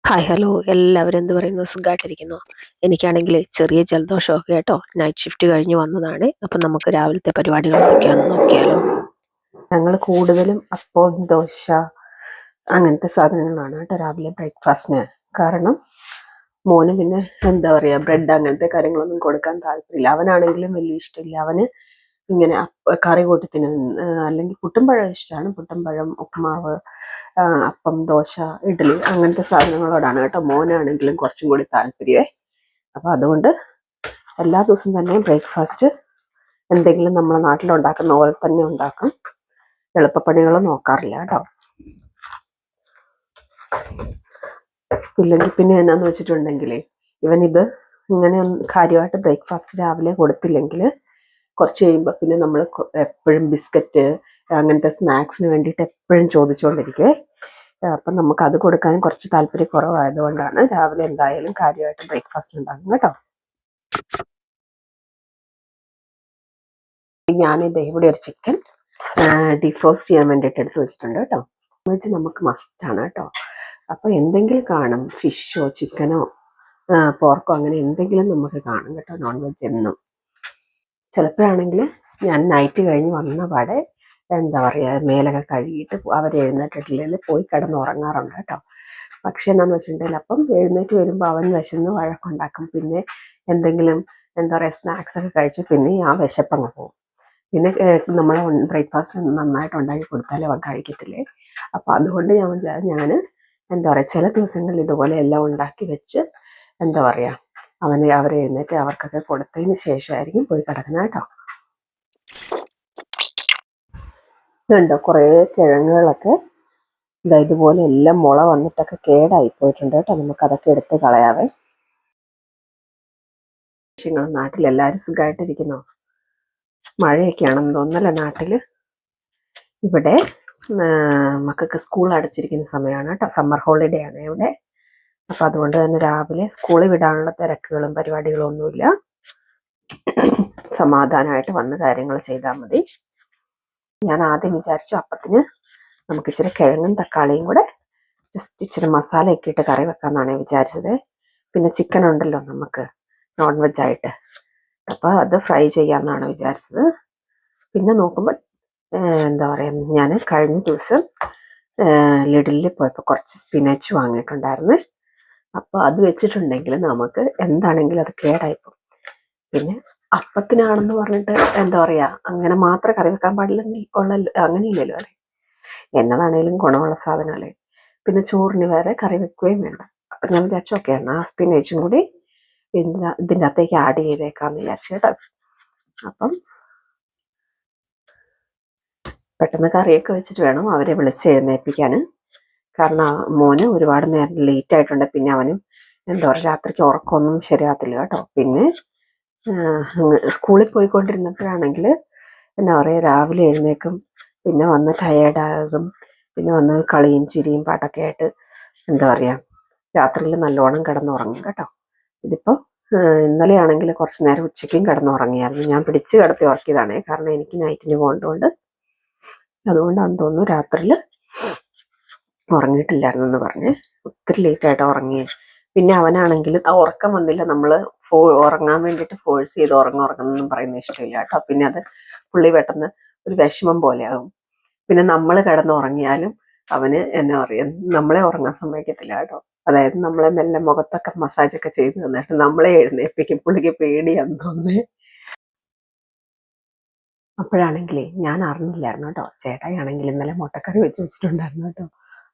Hi hello എല്ലാവരും എന്ത് പറയുന്നു? സുഖമായിട്ടിരിക്കുന്നു. എനിക്കാണെങ്കിൽ ചെറിയ ജലദോഷമൊക്കെ കേട്ടോ. നൈറ്റ് ഷിഫ്റ്റ് കഴിഞ്ഞ് വന്നതാണ്. അപ്പം നമുക്ക് രാവിലത്തെ പരിപാടികൾ എന്തൊക്കെയാണെന്ന് നോക്കിയാലോ. ഞങ്ങൾ കൂടുതലും അപ്പം ദോശ അങ്ങനത്തെ സാധനങ്ങളാണ് കേട്ടോ രാവിലെ ബ്രേക്ക്ഫാസ്റ്റിന്. കാരണം മോന് പിന്നെ എന്താ പറയുക, ബ്രെഡ് അങ്ങനത്തെ കാര്യങ്ങളൊന്നും കൊടുക്കാൻ താല്പര്യമില്ല. അവനാണെങ്കിലും വലിയ ഇഷ്ടമില്ല. അവന് ഇങ്ങനെ കറി കൂട്ടി തിന്നുന്ന അല്ലെങ്കിൽ പുട്ടും പഴം ഇഷ്ടമാണ്. പുട്ടും പഴം, ഉപ്പുമാവ്, അപ്പം, ദോശ, ഇഡ്ഡലി അങ്ങനത്തെ സാധനങ്ങളോടാണ് കേട്ടോ മോനാണെങ്കിലും കുറച്ചും കൂടി താല്പര്യമേ. അപ്പം അതുകൊണ്ട് എല്ലാ ദിവസവും തന്നെ ബ്രേക്ക്ഫാസ്റ്റ് എന്തെങ്കിലും നമ്മളെ നാട്ടിലുണ്ടാക്കുന്ന പോലെ തന്നെ ഉണ്ടാക്കും. എളുപ്പപ്പണികൾ നോക്കാറില്ല കേട്ടോ. ഇല്ലെങ്കിൽ പിന്നെ എന്നാന്ന് വെച്ചിട്ടുണ്ടെങ്കിൽ ഇവനിത് ഇങ്ങനെ കാര്യമായിട്ട് ബ്രേക്ക്ഫാസ്റ്റ് രാവിലെ കൊടുത്തില്ലെങ്കിൽ കുറച്ച് കഴിയുമ്പോൾ പിന്നെ നമ്മൾ എപ്പോഴും ബിസ്ക്കറ്റ് അങ്ങനത്തെ സ്നാക്സിന് വേണ്ടിയിട്ട് എപ്പോഴും ചോദിച്ചുകൊണ്ടിരിക്കുവേ. അപ്പം നമുക്ക് അത് കൊടുക്കാനും കുറച്ച് താല്പര്യക്കുറവായതുകൊണ്ടാണ് രാവിലെ എന്തായാലും കാര്യമായിട്ട് ബ്രേക്ക്ഫാസ്റ്റ് ഉണ്ടാക്കും കേട്ടോ. ഞാനിത് ഇവിടെ ഒരു ചിക്കൻ ഡിഫ്രോസ്റ്റ് ചെയ്യാൻ വേണ്ടിയിട്ട് എടുത്ത് വെച്ചിട്ടുണ്ട് കേട്ടോ. വെച്ച് നമുക്ക് മസ്റ്റാണ് കേട്ടോ. അപ്പോൾ എന്തെങ്കിലും കാണും, ഫിഷോ ചിക്കനോ പോർക്കോ അങ്ങനെ എന്തെങ്കിലും നമുക്ക് കാണും കേട്ടോ, നോൺ വെജ് എന്നും. ചിലപ്പോഴാണെങ്കിൽ ഞാൻ നൈറ്റ് കഴിഞ്ഞ് വന്ന പാടെ എന്താ പറയുക, മേലൊക്കെ കഴുകിയിട്ട് അവർ എഴുന്നേറ്റിട്ടില്ലെങ്കിൽ പോയി കിടന്നുറങ്ങാറുണ്ട് കേട്ടോ. പക്ഷെ എന്താണെന്ന് വെച്ചിട്ടുണ്ടെങ്കിൽ അപ്പം എഴുന്നേറ്റ് വരുമ്പോൾ അവൻ വിശന്ന് വഴക്കുണ്ടാക്കും. പിന്നെ എന്തെങ്കിലും എന്താ പറയുക സ്നാക്സ് ഒക്കെ കഴിച്ച് പിന്നെ ആ വിശപ്പങ്ങ് പോകും. പിന്നെ നമ്മൾ ബ്രേക്ക്ഫാസ്റ്റ് നന്നായിട്ട് ഉണ്ടാക്കി കൊടുത്താലേ അവൻ കഴിക്കത്തില്ലേ. അപ്പം അതുകൊണ്ട് ഞാൻ എന്താ പറയുക ചില ദിവസങ്ങളിൽ ഇതുപോലെ എല്ലാം ഉണ്ടാക്കി വെച്ച് എന്താ പറയുക അവരെ എഴുന്നേറ്റ് അവർക്കൊക്കെ കൊടുത്തതിന് ശേഷമായിരിക്കും പോയി കിടക്കുന്നത് കേട്ടോ. ഇതുണ്ടോ കുറേ കിഴങ്ങുകളൊക്കെ ഇതുപോലെ എല്ലാം മുള വന്നിട്ടൊക്കെ കേടായി പോയിട്ടുണ്ട് കേട്ടോ. നമുക്കതൊക്കെ എടുത്ത് കളയാവേ. നാട്ടിലെല്ലാവരും സുഖമായിട്ടിരിക്കുന്നോ? മഴയൊക്കെയാണെന്ന് തോന്നല്ലേ നാട്ടിൽ. ഇവിടെ മക്കൾക്ക് സ്കൂൾ അടച്ചിരിക്കുന്ന സമയമാണ് കേട്ടോ. സമ്മർ ഹോളിഡേ ആണ് ഇവിടെ. അപ്പം അതുകൊണ്ട് തന്നെ രാവിലെ സ്കൂളിൽ വിടാനുള്ള തിരക്കുകളും പരിപാടികളും ഒന്നുമില്ല. സമാധാനമായിട്ട് വന്ന് കാര്യങ്ങൾ ചെയ്താൽ മതി. ഞാൻ ആദ്യം വിചാരിച്ചു അപ്പത്തിന് നമുക്ക് ഇച്ചിരി കിഴങ്ങും തക്കാളിയും കൂടെ ജസ്റ്റ് ഇച്ചിരി മസാലയൊക്കെ ഇട്ട് കറി വെക്കാമെന്നാണ് വിചാരിച്ചത്. പിന്നെ ചിക്കൻ ഉണ്ടല്ലോ നമുക്ക് നോൺ വെജ് ആയിട്ട്, അപ്പോൾ അത് ഫ്രൈ ചെയ്യാമെന്നാണ് വിചാരിച്ചത്. പിന്നെ നോക്കുമ്പോൾ എന്താ പറയുക, ഞാൻ കഴിഞ്ഞ ദിവസം ലിഡിലിൽ പോയപ്പോൾ കുറച്ച് സ്പിനച്ച് വാങ്ങിയിട്ടുണ്ടായിരുന്നു. അപ്പോൾ അത് വെച്ചിട്ടുണ്ടെങ്കിൽ നമുക്ക് എന്താണെങ്കിലും അത് കേടായിപ്പോകും. പിന്നെ അപ്പത്തിനാണെന്ന് പറഞ്ഞിട്ട് എന്താ പറയുക അങ്ങനെ മാത്രം കറി വെക്കാൻ പാടില്ലെങ്കിൽ അങ്ങനെയില്ലല്ലോ അല്ലേ. എന്നതാണേലും ഗുണമുള്ള സാധനമല്ലേ. പിന്നെ ചോറിന് വേറെ കറി വെക്കുകയും വേണ്ട. അപ്പം ഞാൻ വിചാരിച്ചു ഓക്കെ എന്നാൽ ആ സ്പിനേച്ചും കൂടി ഇതിൻ്റെ അകത്തേക്ക് ആഡ് ചെയ്തേക്കാമെന്ന് വിചാരിച്ചു കേട്ടോ. അപ്പം പെട്ടെന്ന് കറിയൊക്കെ വെച്ചിട്ട് വേണം അവരെ വിളിച്ച് എഴുന്നേൽപ്പിക്കാൻ. കാരണം മോന് ഒരുപാട് നേരം ലേറ്റ് ആയിട്ടുണ്ട്. പിന്നെ അവനും എന്താ പറയുക രാത്രിക്ക് ഉറക്കമൊന്നും ശരിയാകത്തില്ല കേട്ടോ. പിന്നെ സ്കൂളിൽ പോയിക്കൊണ്ടിരുന്നപ്പോഴാണെങ്കിൽ എന്താ പറയുക രാവിലെ എഴുന്നേക്കും, പിന്നെ വന്ന് ടയേർഡാകും, പിന്നെ വന്ന് കളിയും ചിരിയും പാട്ടൊക്കെ ആയിട്ട് എന്താ പറയുക രാത്രിയിൽ നല്ലോണം കിടന്നുറങ്ങും കേട്ടോ. ഇതിപ്പോൾ ഇന്നലെയാണെങ്കിൽ കുറച്ച് നേരം ഉച്ചയ്ക്കും കിടന്നുറങ്ങിയായിരുന്നു. ഞാൻ പിടിച്ച് കിടത്തി ഉറക്കിയതാണേ, കാരണം എനിക്ക് നൈറ്റിന് പോകേണ്ടതുകൊണ്ട്. അതുകൊണ്ടാണെന്ന് തോന്നുന്നു രാത്രിയിൽ ഉറങ്ങിയിട്ടില്ലായിരുന്നു എന്ന് പറഞ്ഞ് ഒത്തിരി ലേറ്റായിട്ട് ഉറങ്ങിയേ. പിന്നെ അവനാണെങ്കിൽ ആ ഉറക്കം വന്നില്ല, നമ്മൾ ഉറങ്ങാൻ വേണ്ടിയിട്ട് ഫോഴ്സ് ചെയ്ത് ഉറങ്ങുന്നെന്നും പറയുന്നത് ഇഷ്ടമില്ല കേട്ടോ. പിന്നെ അത് പുള്ളി പെട്ടെന്ന് ഒരു വിഷമം പോലെയാകും. പിന്നെ നമ്മൾ കിടന്നുറങ്ങിയാലും അവന് എന്നാ പറയുക നമ്മളെ ഉറങ്ങാൻ സമ്മതിക്കത്തില്ല കേട്ടോ. അതായത് നമ്മളെ മെല്ലെ മുഖത്തൊക്കെ മസാജൊക്കെ ചെയ്ത് തന്നിട്ട് നമ്മളെ എഴുന്നേൽപ്പിക്കും. പുള്ളിക്ക് പേടിയാന്ന് തോന്നുന്നേ. അപ്പോഴാണെങ്കിലേ ഞാൻ അറിഞ്ഞില്ലായിരുന്നു കേട്ടോ. ചേട്ടായി ആണെങ്കിൽ ഇന്നലെ മുട്ടക്കറി വെച്ചിട്ടുണ്ടായിരുന്നു കേട്ടോ.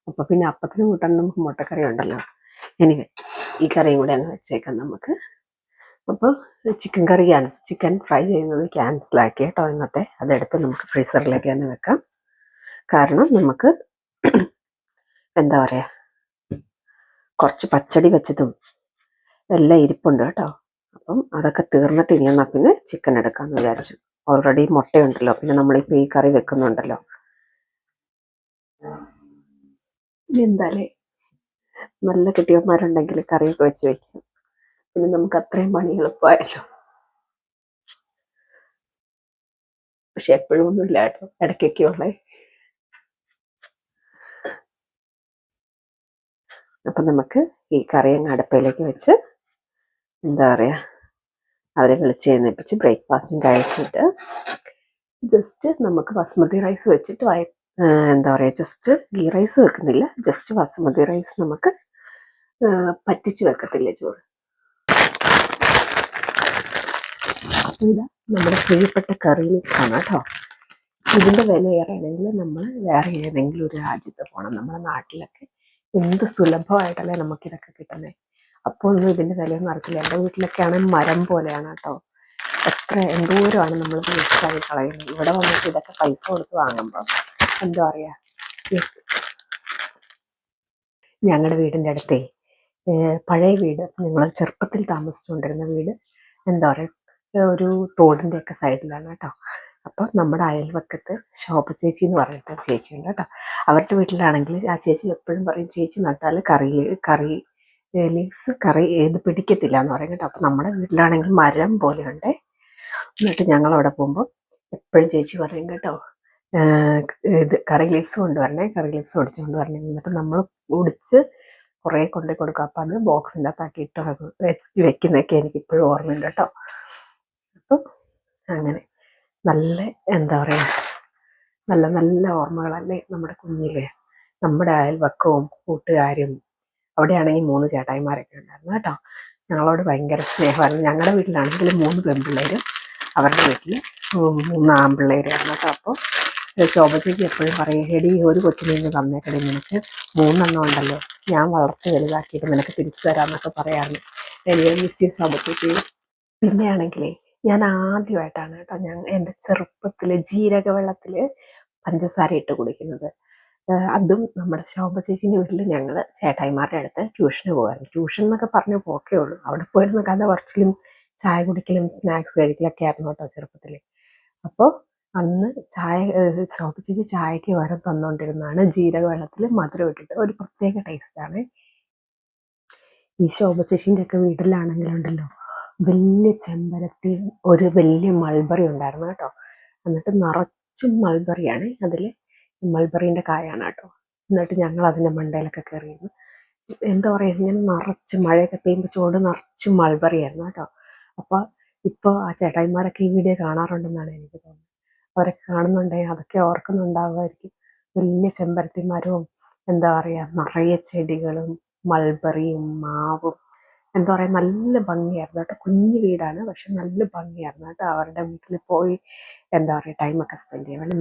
അപ്പോൾ പിന്നെ അപ്പത്തിന് കൂട്ടാൻ നമുക്ക് മുട്ടക്കറി ഉണ്ടല്ലോ. എനിവേ ഈ കറിയും കൂടെ അങ്ങ് വെച്ചേക്കാം നമുക്ക്. അപ്പോൾ ചിക്കൻ ഫ്രൈ ചെയ്യുന്നത് ക്യാൻസലാക്കി കേട്ടോ ഇന്നത്തെ. അതെടുത്ത് നമുക്ക് ഫ്രീസറിലേക്ക് തന്നെ വെക്കാം. കാരണം നമുക്ക് എന്താ പറയുക കുറച്ച് പച്ചടി വെച്ചതും എല്ലാം ഇരിപ്പുണ്ട് കേട്ടോ. അപ്പം അതൊക്കെ തീർന്നിട്ട് ഇനി എന്നാൽ പിന്നെ ചിക്കൻ എടുക്കാമെന്ന് വിചാരിച്ചു. ഓൾറെഡി മുട്ടയുണ്ടല്ലോ, പിന്നെ നമ്മളിപ്പോൾ ഈ കറി വെക്കുന്നുണ്ടല്ലോ. എന്തായാലേ നല്ല കെട്ടിയന്മാരുണ്ടെങ്കിൽ കറിയൊക്കെ വെച്ച് വയ്ക്കും. പിന്നെ നമുക്ക് അത്രയും പണി എളുപ്പമായല്ലോ. പക്ഷെ എപ്പോഴും ഒന്നും ഇല്ല കേട്ടോ, ഇടയ്ക്കൊക്കെ ഉള്ളേ. അപ്പം നമുക്ക് ഈ കറി അങ്ങ് അടുപ്പയിലേക്ക് വെച്ച് എന്താ പറയുക അവരെ വിളിച്ച് എഴുന്നേൽപ്പിച്ച് ബ്രേക്ക്ഫാസ്റ്റും കഴിച്ചിട്ട് ജസ്റ്റ് നമുക്ക് ബസ്മതി റൈസ് വെച്ചിട്ട് എന്താ പറയുക ജസ്റ്റ് ഗീ റൈസ് വെക്കുന്നില്ല, ജസ്റ്റ് ബസ്മതി റൈസ് നമുക്ക് പറ്റിച്ച് വെക്കത്തില്ലേ ചോറ്. ഇതാ നമ്മുടെ പ്രിയപ്പെട്ട കറി മിക്സാണ് കേട്ടോ. ഇതിൻ്റെ വില ഏറെയാണെങ്കിൽ നമ്മൾ വേറെ ഏതെങ്കിലും ഒരു രാജ്യത്ത് പോകണം. നമ്മുടെ നാട്ടിലൊക്കെ എന്ത് സുലഭമായിട്ടല്ലേ നമുക്കിതൊക്കെ കിട്ടുന്നത്. അപ്പോൾ ഒന്നും ഇതിൻ്റെ വിലയൊന്നും അറിയില്ല. എൻ്റെ വീട്ടിലൊക്കെ ആണെങ്കിൽ മരം പോലെയാണ് കേട്ടോ. എന്തോരമാണ് നമ്മൾ വേസ്റ്റായി കളയുന്നത്. ഇവിടെ വന്നിട്ട് ഇതൊക്കെ പൈസ കൊടുത്ത് വാങ്ങുമ്പോൾ എന്താ പറയുക, ഞങ്ങളുടെ വീടിൻ്റെ അടുത്തേ പഴയ വീട്, ഞങ്ങൾ ചെറുപ്പത്തിൽ താമസിച്ചുകൊണ്ടിരുന്ന വീട് എന്താ പറയുക ഒരു തോടിൻ്റെയൊക്കെ സൈഡിലാണ് കേട്ടോ. അപ്പോൾ നമ്മുടെ അയൽവക്കത്ത് ശോഭ ചേച്ചി എന്ന് പറഞ്ഞിട്ട് ചേച്ചിയുണ്ട് കേട്ടോ. അവരുടെ വീട്ടിലാണെങ്കിൽ ആ ചേച്ചി എപ്പോഴും പറയും ചേച്ചി നട്ടാൽ കറി ലീവ്സ് കറി പിടിക്കത്തില്ല എന്ന് പറയും കേട്ടോ. അപ്പോൾ നമ്മുടെ വീട്ടിലാണെങ്കിൽ മരം പോലെ ഉണ്ട്. എന്നിട്ട് ഞങ്ങളവിടെ പോകുമ്പോൾ എപ്പോഴും ചേച്ചി പറയും കേട്ടോ, ഇത് കറി ലീവ്സ് കൊണ്ടുവരണേ, കറി ലീവ്സ് ഒടിച്ച് കൊണ്ടുവരണേ. എന്നിട്ട് നമ്മൾ ഒടിച്ച് കുറേ കൊണ്ടു കൊടുക്കും. അപ്പം അത് ബോക്സിൻ്റെ അകത്താക്കിയിട്ട് വെക്കുന്നതൊക്കെ എനിക്കിപ്പോഴും ഓർമ്മയുണ്ട് കേട്ടോ. അപ്പം അങ്ങനെ നല്ല എന്താ പറയുക നല്ല നല്ല ഓർമ്മകളല്ലേ നമ്മുടെ കുഞ്ഞിലെ. നമ്മുടെ അയൽവക്കവും കൂട്ടുകാരും. അവിടെയാണെങ്കിൽ 3 ചേട്ടായിമാരൊക്കെ ഉണ്ടായിരുന്നു കേട്ടോ. ഞങ്ങളോട് ഭയങ്കര സ്നേഹമായിരുന്നു. ഞങ്ങളുടെ വീട്ടിലാണെങ്കിൽ 3 പെൺപിള്ളേരും അവരുടെ വീട്ടിൽ 3 ആൺപിള്ളേരായിരുന്നു കേട്ടോ. അപ്പോൾ ശോഭ ചേച്ചി എപ്പോഴും പറയും, എടി ഒരു കൊച്ചിനെ ഇന്ന് തന്നേക്കടി, നിനക്ക് 3 എണ്ണം ഉണ്ടല്ലോ, ഞാൻ വളർത്തി വലുതാക്കിയിട്ട് നിനക്ക് തിരിച്ചു തരാമെന്നൊക്കെ പറയാറുണ്ട്. എനിക്ക് മിസ് യു ശോഭ ചേച്ചി. പിന്നെ ആണെങ്കിലേ ഞാൻ ആദ്യമായിട്ടാണ് കേട്ടോ എൻ്റെ ചെറുപ്പത്തിൽ ജീരക വെള്ളത്തിൽ പഞ്ചസാര ഇട്ട് കുടിക്കുന്നത്. അതും നമ്മുടെ ശോഭ ചേച്ചീൻ്റെ വീട്ടിൽ ഞങ്ങൾ ചേട്ടായിമാരുടെ അടുത്ത് ട്യൂഷന് പോകുമായിരുന്നു. ട്യൂഷൻ എന്നൊക്കെ പറഞ്ഞ് പോക്കേ ഉള്ളൂ. അവിടെ പോയിരുന്ന കഥ പറച്ചിലും ചായ കുടിക്കലും സ്നാക്സ് കഴിക്കലൊക്കെ ആയിരുന്നു കേട്ടോ ചെറുപ്പത്തിൽ. അപ്പോൾ അന്ന് ശോഭ ചേച്ചി ചായക്ക് വരം തന്നുകൊണ്ടിരുന്നതാണ് ജീരക വെള്ളത്തിൽ മധുരം ഇട്ടിട്ട്. ഒരു പ്രത്യേക ടേസ്റ്റാണ്. ഈ ശോഭ ചേച്ചീൻ്റെ ഒക്കെ വീട്ടിലാണെങ്കിലുണ്ടല്ലോ വലിയ ചെമ്പരത്തി, ഒരു വലിയ മൾബറി ഉണ്ടായിരുന്നു കേട്ടോ. എന്നിട്ട് നിറച്ചും മൾബറിയാണ്, അതിൽ മൾബറീൻ്റെ കായാണ് കേട്ടോ. എന്നിട്ട് ഞങ്ങൾ അതിൻ്റെ മണ്ടയിലൊക്കെ കയറിയിരുന്നു. എന്താ പറയുക, ഇങ്ങനെ നിറച്ച് മഴയൊക്കെ പെയ്യുമ്പോൾ ചുവട് നിറച്ച് മൾബറിയായിരുന്നു കേട്ടോ. അപ്പോൾ ഇപ്പോൾ ആ ചേട്ടായിമാരൊക്കെ ഈ വീഡിയോ കാണാറുണ്ടെന്നാണ് എനിക്ക് തോന്നുന്നത്. അവരൊക്കെ കാണുന്നുണ്ടെങ്കിൽ അതൊക്കെ ഓർക്കുന്നുണ്ടാവുമായിരിക്കും. വലിയ ചെമ്പരത്തി മരവും എന്താ പറയുക നിറയെ ചെടികളും മൾബറിയും മാവും എന്താ പറയുക നല്ല ഭംഗിയായിരുന്നു കേട്ടോ. കുഞ്ഞു വീടാണ്, പക്ഷെ നല്ല ഭംഗിയായിരുന്നു കേട്ടോ. അവരുടെ വീട്ടിൽ പോയി എന്താ പറയുക ടൈമൊക്കെ സ്പെൻഡ് ചെയ്യാൻ വേണ്ടി.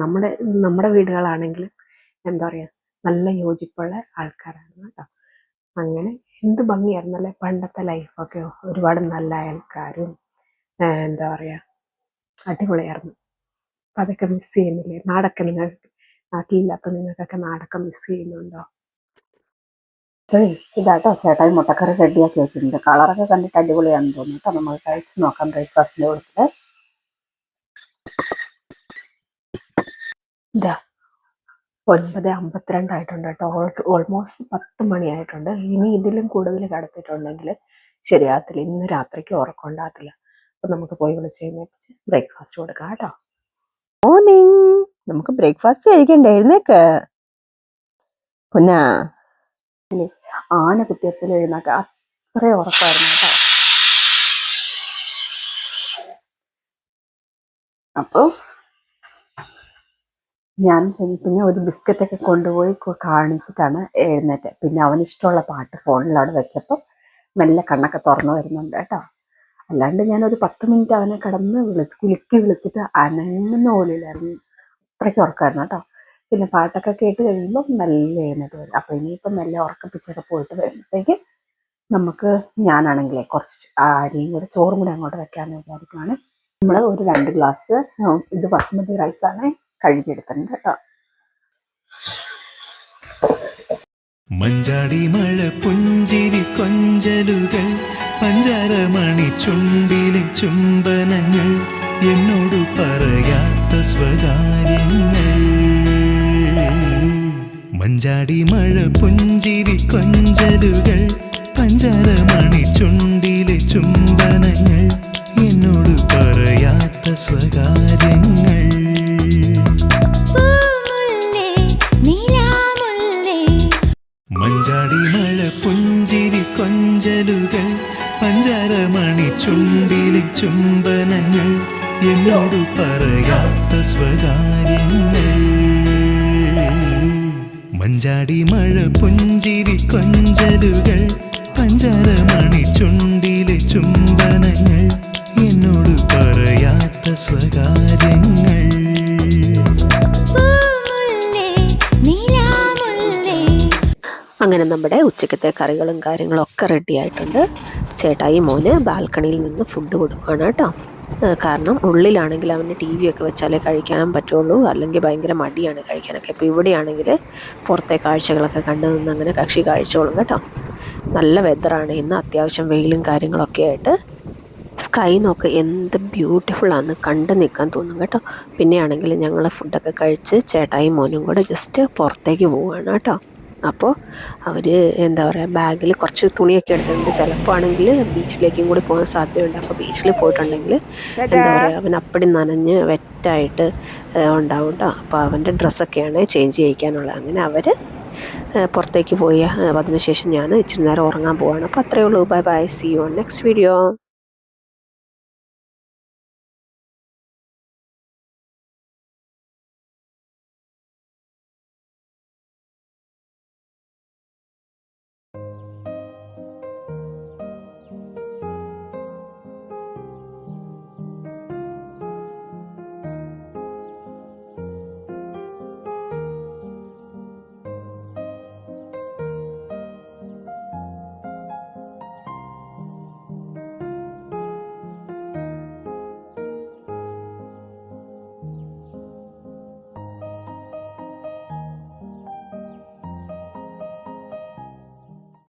നമ്മുടെ വീടുകളാണെങ്കിൽ എന്താ പറയുക നല്ല യോജിപ്പുള്ള ആൾക്കാരാണ് കേട്ടോ. അങ്ങനെ എന്ത് ഭംഗിയായിരുന്നല്ലേ പണ്ടത്തെ ലൈഫൊക്കെ. ഒരുപാട് നല്ല ആൾക്കാരും എന്താ പറയുക അടിപൊളിയായിരുന്നു. അപ്പം അതൊക്കെ മിസ് ചെയ്യുന്നില്ലേ? നാടൊക്കെ നാട്ടിലില്ലാത്ത നിങ്ങൾക്കൊക്കെ നാടൊക്കെ മിസ് ചെയ്യുന്നുണ്ടോ? ഇതാട്ടോ ചേട്ടായി മുട്ടക്കറി റെഡിയാക്കി വെച്ചിട്ടുണ്ട്. കളറൊക്കെ കണ്ടിട്ട് അടിപൊളിയാണെന്ന് തോന്നുന്നു കേട്ടോ. നമ്മൾ കഴിച്ച് നോക്കാം ബ്രേക്ക്ഫാസ്റ്റിൻ്റെ കൊടുത്തിട്ട്. ഇതാ 9:52 ആയിട്ടുണ്ട് കേട്ടോ. ഓൾമോസ്റ്റ് 10 മണിയായിട്ടുണ്ട്. ഇനി ഇതിലും കൂടുതൽ കിടത്തിയിട്ടുണ്ടെങ്കിൽ ശരിയാകത്തില്ല. ഇന്ന് രാത്രിക്ക് ഉറക്കം ഉണ്ടാകത്തില്ല. അപ്പം നമുക്ക് പോയി വിളിച്ച് കഴിഞ്ഞിട്ട് ബ്രേക്ക്ഫാസ്റ്റ് കൊടുക്കാം കേട്ടോ. മോർണിംഗ്, നമുക്ക് ബ്രേക്ക്ഫാസ്റ്റ് കഴിക്കണ്ടേ? എഴുന്നേക്ക് പൊന്നാ. ആന കുത്തിയത്തിൽ എഴുന്നേക്ക, അത്രയും ഉറക്കമായിരുന്നു കേട്ടോ. അപ്പോൾ ഞാൻ പിന്നെ ഒരു ബിസ്ക്കറ്റൊക്കെ കൊണ്ടുപോയി കാണിച്ചിട്ടാണ് എഴുന്നേറ്റ്. പിന്നെ അവനിഷ്ടമുള്ള പാട്ട് ഫോണിൽ അവിടെ വെച്ചപ്പോൾ മെല്ലെ കണ്ണൊക്കെ തുറന്നു വരുന്നുണ്ട് കേട്ടോ. അല്ലാണ്ട് ഞാനൊരു 10 മിനിറ്റ് അവനെ കിടന്ന് കുലുക്കി വിളിച്ചിട്ട് അനങ്ങുന്ന പോലില്ലായിരുന്നു. അത്രയ്ക്ക് ഉറക്കമായിരുന്നു കേട്ടോ. പിന്നെ പാട്ടൊക്കെ കേട്ട് കഴിയുമ്പോൾ മെല്ലെ എഴുന്നേറ്റ് വരും. അപ്പോൾ ഇനിയിപ്പം മെല്ലെ ഉറക്കപ്പിച്ചൊക്കെ പോയിട്ട് വരുമ്പോഴത്തേക്ക് നമുക്ക് ഞാനാണെങ്കിലേ കുറച്ച് അരിയും കൂടെ ചോറും കൂടെ അങ്ങോട്ട് വെക്കാമെന്ന് വിചാരിക്കുകയാണ്. നമ്മൾ ഒരു 2 ഗ്ലാസ് ഇത് ബസ്മതി റൈസാണ് കഴുകിയെടുത്തിട്ടുണ്ട് കേട്ടോ. മഞ്ചാടി മഴ പുഞ്ചിരി കൊഞ്ചലുകൾ പഞ്ചാരമണി ചുണ്ടിലെ ചുംബനങ്ങൾ എന്നോട് പറയാത്ത സ്വകാര്യങ്ങൾ. മഞ്ചാടി മഴ പുഞ്ചിരി കൊഞ്ചലുകൾ പഞ്ചാരമണി ചുണ്ടിലെ ചുംബനങ്ങൾ എന്നോട് പറയാത്ത സ്വകാര്യങ്ങൾ. മഞ്ചാടി മഴ കൊഞ്ചലുകൾ പഞ്ചാരമണി ചുണ്ടിലെ ചുംബനങ്ങൾ എന്നോട് പറയാത്ത സ്വകാര്യങ്ങൾ മഞ്ചാടി മഴ പുഞ്ചിരി കൊഞ്ചലുകൾ പഞ്ചാരമണി ചുണ്ടിലെ ചുംബനങ്ങൾ എന്നോട് പറയാത്ത സ്വകാര്യങ്ങൾ അങ്ങനെ നമ്മുടെ ഉച്ചക്കത്തെ കറികളും കാര്യങ്ങളും ഒക്കെ റെഡി ആയിട്ടുണ്ട്. ചേട്ടായി മോന് ബാൽക്കണിയിൽ നിന്ന് ഫുഡ് കൊടുക്കുകയാണ് കേട്ടോ. കാരണം ഉള്ളിലാണെങ്കിൽ അവന് ടി വി ഒക്കെ വെച്ചാലേ കഴിക്കാൻ പറ്റുള്ളൂ, അല്ലെങ്കിൽ ഭയങ്കര മടിയാണ് കഴിക്കാനൊക്കെ. ഇപ്പോൾ ഇവിടെയാണെങ്കിൽ പുറത്തെ കാഴ്ചകളൊക്കെ കണ്ടു നിന്ന് അങ്ങനെ കക്ഷി കഴിച്ചോളും കേട്ടോ. നല്ല വെതറാണ് ഇന്ന്, അത്യാവശ്യം വെയിലും കാര്യങ്ങളൊക്കെ ആയിട്ട്. സ്കൈ നോക്ക് എന്ത് ബ്യൂട്ടിഫുള്ളാന്ന്, കണ്ടു നിൽക്കാൻ തോന്നും കേട്ടോ. പിന്നെയാണെങ്കിൽ ഞങ്ങൾ ഫുഡൊക്കെ കഴിച്ച് ചേട്ടായി മോനും കൂടെ ജസ്റ്റ് പുറത്തേക്ക് പോവുകയാണ് കേട്ടോ. അപ്പോൾ അവർ എന്താ പറയുക, ബാഗിൽ കുറച്ച് തുണിയൊക്കെ എടുത്തിട്ടുണ്ട്. ചിലപ്പോൾ ആണെങ്കിൽ ബീച്ചിലേക്കും കൂടി പോകാൻ സാധ്യതയുണ്ട്. അപ്പോൾ ബീച്ചിൽ പോയിട്ടുണ്ടെങ്കിൽ എന്താ പറയുക, അവൻ അപ്പടി നനഞ്ഞ് വെറ്റായിട്ട് ഉണ്ടാവും കേട്ടോ. അപ്പോൾ അവൻ്റെ ഡ്രസ്സൊക്കെയാണ് ചേഞ്ച് ചെയ്യിക്കാനുള്ളത്. അങ്ങനെ അവർ പുറത്തേക്ക് പോയി അതിനുശേഷം ഞാൻ ഇച്ചിരി നേരം ഉറങ്ങാൻ പോവാണ്. അപ്പോൾ അത്രയേ ഉള്ളൂ. Bye bye, see you on next video.